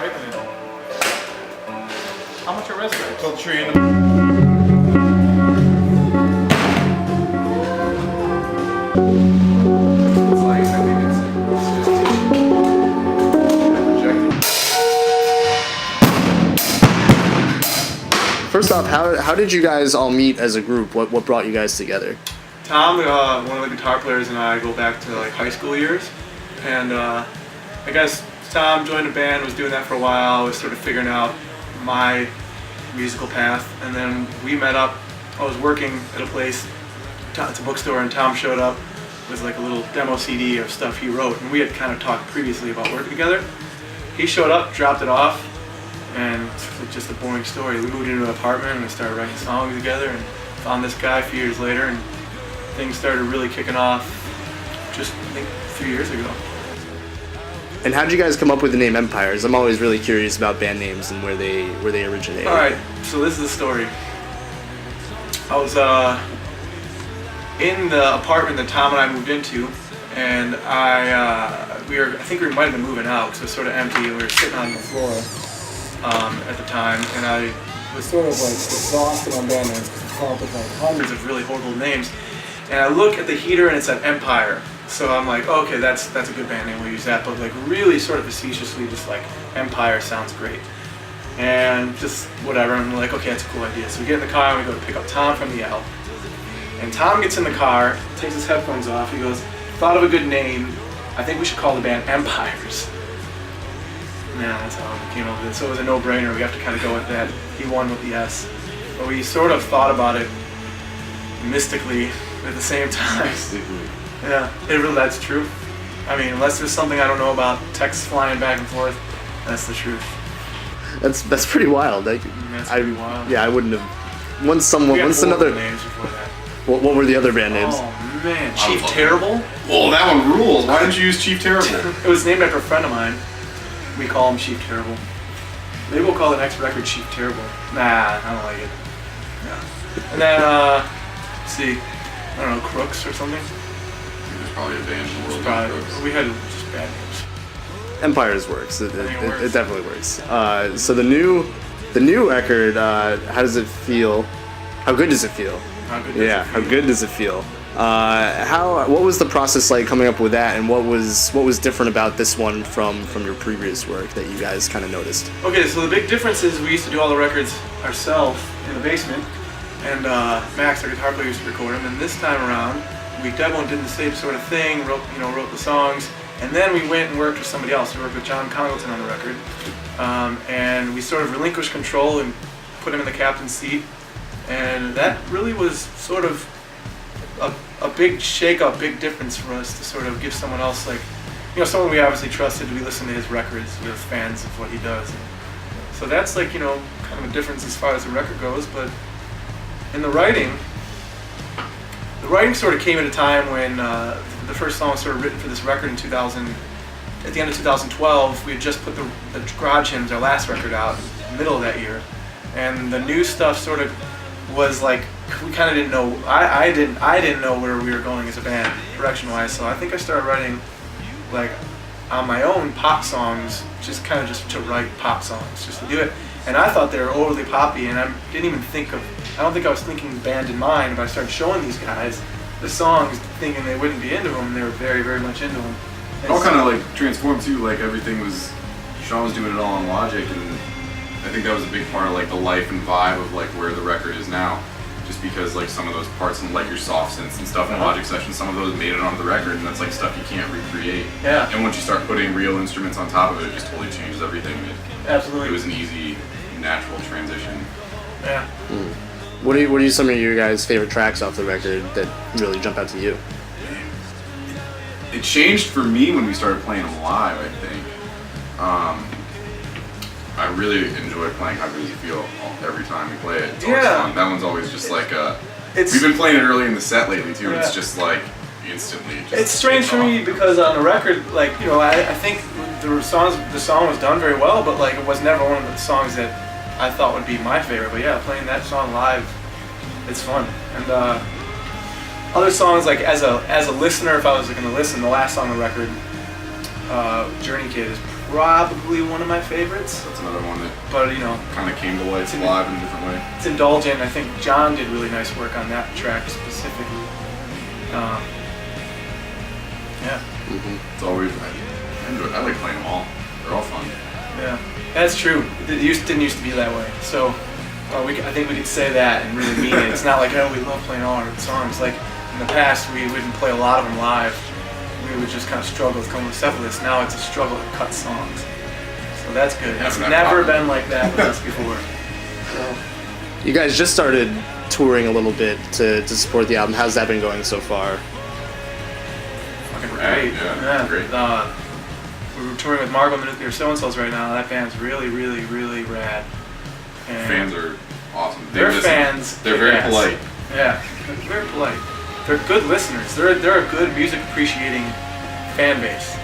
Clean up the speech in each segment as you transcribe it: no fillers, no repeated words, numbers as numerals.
breaking it. How much are respirators? Little tree in the... It's like, I think it's just projecting. First off, how did you guys all meet as a group? What brought you guys together? Tom, one of the guitar players, and I go back to like high school years, and I guess Tom joined a band, was doing that for a while, was sort of figuring out my musical path, and then we met up. I was working at a place, it's a bookstore, and Tom showed up with like a little demo CD of stuff he wrote, and we had kind of talked previously about working together. He showed up, dropped it off, and it's just a boring story. We moved into an apartment and we started writing songs together, and found this guy a few years later, and things started really kicking off just, I think, a few years ago. And how did you guys come up with the name Empires? I'm always really curious about band names and where they originate. All right, so this is the story. I was in the apartment that Tom and I moved into, and I think we might have been moving out because it was sort of empty, and we were sitting on the floor at the time, and I was sort of like exhausted on band names because I come up with like hundreds of really horrible names, and I look at the heater and it said Empire. So I'm like, okay, that's a good band name, we'll use that, but like really sort of facetiously, just like Empire sounds great. And just whatever, and I'm like, okay, that's a cool idea. So we get in the car and we go to pick up Tom from the L. And Tom gets in the car, takes his headphones off, he goes, thought of a good name, I think we should call the band Empires. Yeah, that's how we came up with it. So it was a no-brainer, we have to kind of go with that. He won with the S. But we sort of thought about it mystically at the same time. Mystically. Yeah, that's true. I mean, unless there's something I don't know about, texts flying back and forth, that's the truth. That's pretty wild. That's pretty wild. Yeah, I wouldn't have. Once another. Names before that. What were the other band names? Oh man, Chief Terrible. Oh, that one rules. Why didn't you use Chief Terrible? It was named after a friend of mine. We call him Chief Terrible. Maybe we'll call the next record Chief Terrible. Nah, I don't like it. Yeah. And then let's see, I don't know, Crooks or something. There's probably a band in the world. We had just bad names. Empires works. It works. definitely works. So the new record, how does it feel? How good does it feel? How good does it feel? How good does it feel? What was the process like coming up with that, and what was different about this one from your previous work that you guys kind of noticed? Okay, so the big difference is we used to do all the records ourselves in the basement, and Max, our guitar player, used to record them. And this time around, we demoed and did the same sort of thing, wrote the songs, and then we went and worked with somebody else. We worked with John Congleton on the record, and we sort of relinquished control and put him in the captain's seat, and that really was sort of a big shake-up, big difference for us to sort of give someone else, like, someone we obviously trusted. We listen to his records, we're fans of what he does. So that's like, kind of a difference as far as the record goes. But in the writing sort of came at a time when the first song was sort of written for this record in 2000. At the end of 2012, we had just put the Garage Hymns, our last record, out in the middle of that year, and the new stuff sort of was like, we kind of didn't know. I didn't know where we were going as a band, direction-wise. So I think I started writing, like, on my own pop songs, just to write pop songs, just to do it. And I thought they were overly poppy, and I don't think I was thinking band in mind, but I started showing these guys the songs, thinking they wouldn't be into them, and they were very, very much into them. It all kind of like transformed too. Like everything was, Sean was doing it all on Logic, and I think that was a big part of like the life and vibe of like where the record is now. Just because like some of those parts and like your soft synths and stuff in Logic sessions, some of those made it onto the record, and that's like stuff you can't recreate. Yeah. And once you start putting real instruments on top of it, it just totally changes everything. Absolutely. It was an easy, natural transition. Yeah. What are some of your guys' favorite tracks off the record that really jump out to you? It changed for me when we started playing them live, I think. I really enjoy playing How Good Does It Feel every time we play it. It's always fun. That one's always just like we've been playing it early in the set lately too, and it's just like instantly. It's strange for me because on the record, like, I think the song was done very well, but like it was never one of the songs that I thought would be my favorite. But yeah, playing that song live, it's fun. And other songs, like as a listener, if I was going to listen, the last song on the record, Journey Kid, is probably one of my favorites. That's another one that But you know, kind of came to life live in a different way. it's indulgent. I think John did really nice work on that track specifically. Yeah. It's always I like playing them all. They're all fun. Yeah, that's true. It didn't used to be that way. So I think we could say that and really mean it. It's not like, oh, we love playing all our songs. Like in the past, we wouldn't play a lot of them live. We would just kind of struggle with coming with stuff with this. Now it's a struggle to cut songs. So that's good. It's never been like that with us before. So. You guys just started touring a little bit to support the album. How's that been going so far? Fucking great. Yeah, great. We're touring with Margot and the Nuclear So-and-So's right now. That band's really, really, really rad. And Fans are awesome. They're fans. They're very polite. Yeah, they're very polite. They're good listeners. They're a good music appreciating fan base.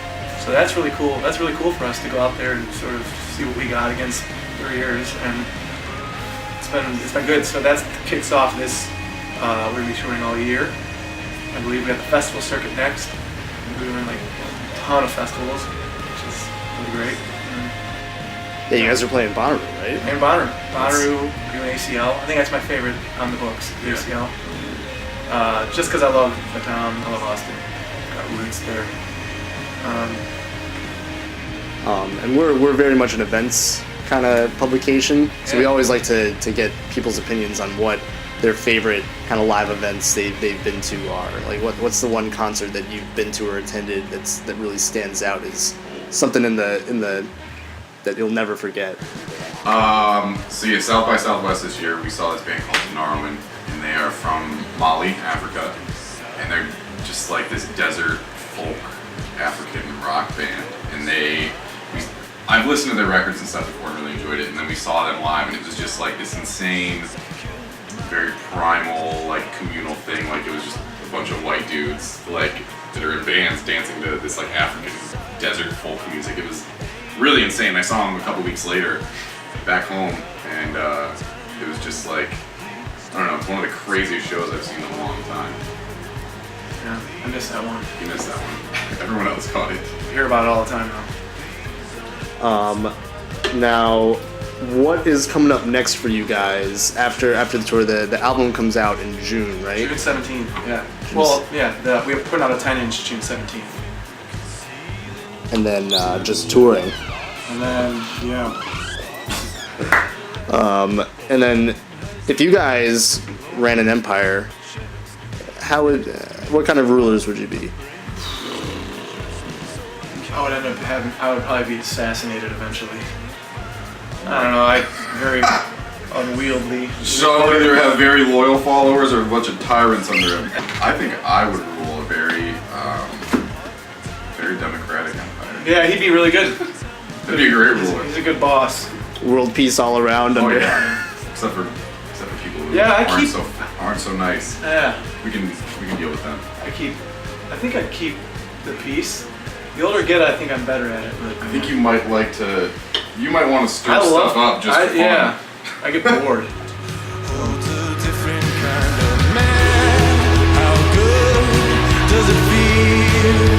So that's really cool. That's really cool for us to go out there and sort of see what we got against their ears, and it's been good. So that kicks off this. We're gonna be touring all year. I believe we got the festival circuit next. We're doing like a ton of festivals, which is really great. Yeah, you guys are playing Bonnaroo, right? And Bonnaroo, doing ACL. I think that's my favorite on the books, the ACL. Just because I love the town, I love Austin. Got roots there. And we're very much an events kind of publication, so we Yeah. always like to get people's opinions on what their favorite kind of live events they've been to are. Like what's the one concert that you've been to or attended that really stands out as something in the that you'll never forget? So yeah, South by Southwest this year, we saw this band called Narwin, and they are from Mali, Africa, and they're just like this desert folk African rock band. And I've listened to their records and stuff before and really enjoyed it, and then we saw them live, and it was just like this insane, very primal, like communal thing. Like it was just a bunch of white dudes like that are in bands dancing to this like African desert folk music. It was really insane. I saw them a couple weeks later back home, and it was just like, I don't know, it's one of the craziest shows I've seen in a long time. Yeah, I missed that one. You missed that one. Everyone else caught it. I hear about it all the time now. Now, what is coming up next for you guys after the tour? The album comes out in June, right? June 17th, yeah. Well, yeah, we're putting out a 10-inch June 17th. And then just touring. And then, yeah. And then, if you guys ran an empire, what kind of rulers would you be? I would probably be assassinated eventually. I don't know, very unwieldy. So I would either have very loyal followers or a bunch of tyrants under him. I think I would rule a very democratic empire. Yeah, he'd be really good. That'd be a great ruler. He's a good boss. World peace all around. Oh under yeah. Except for people who Yeah, aren't so nice. Yeah. We can deal with them. I think I'd keep the peace. The older I get, I think I'm better at it. But, I think you might want to stir stuff up just for fun. Yeah, I get bored. Does it feel